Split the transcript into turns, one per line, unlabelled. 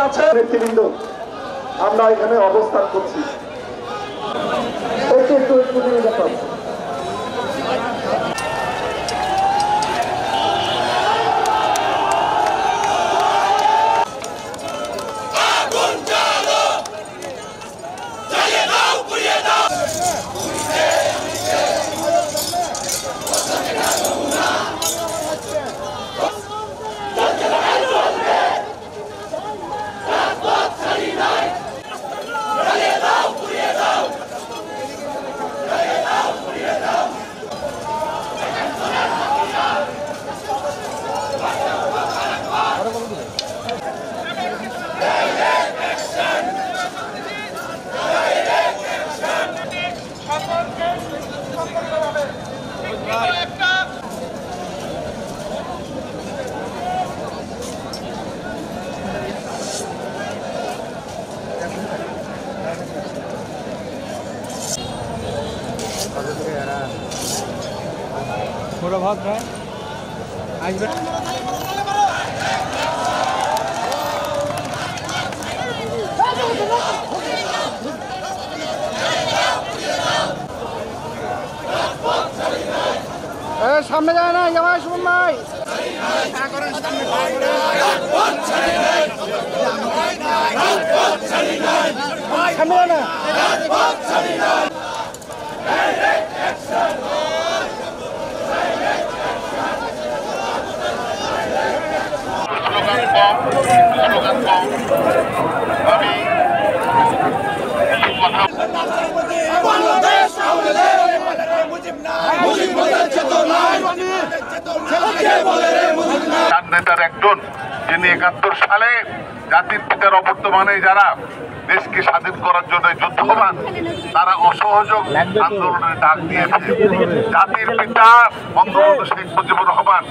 আছে নেতৃবৃন্দ, আমরা এখানে অবস্থান করছি।
थोड़ा बहुत है आज सामने जाए ना जमाय शुभम भाई सामने जाना
নেতার একজন যিনি ৭১ সালে জাতির পিতার অবর্তমানে যারা দেশকে স্বাধীন করার জন্য যুদ্ধমান, তারা অসহযোগ আন্দোলনের ডাক দিয়েছে। জাতির পিতা বঙ্গবন্ধু শেখ মুজিবুর রহমান।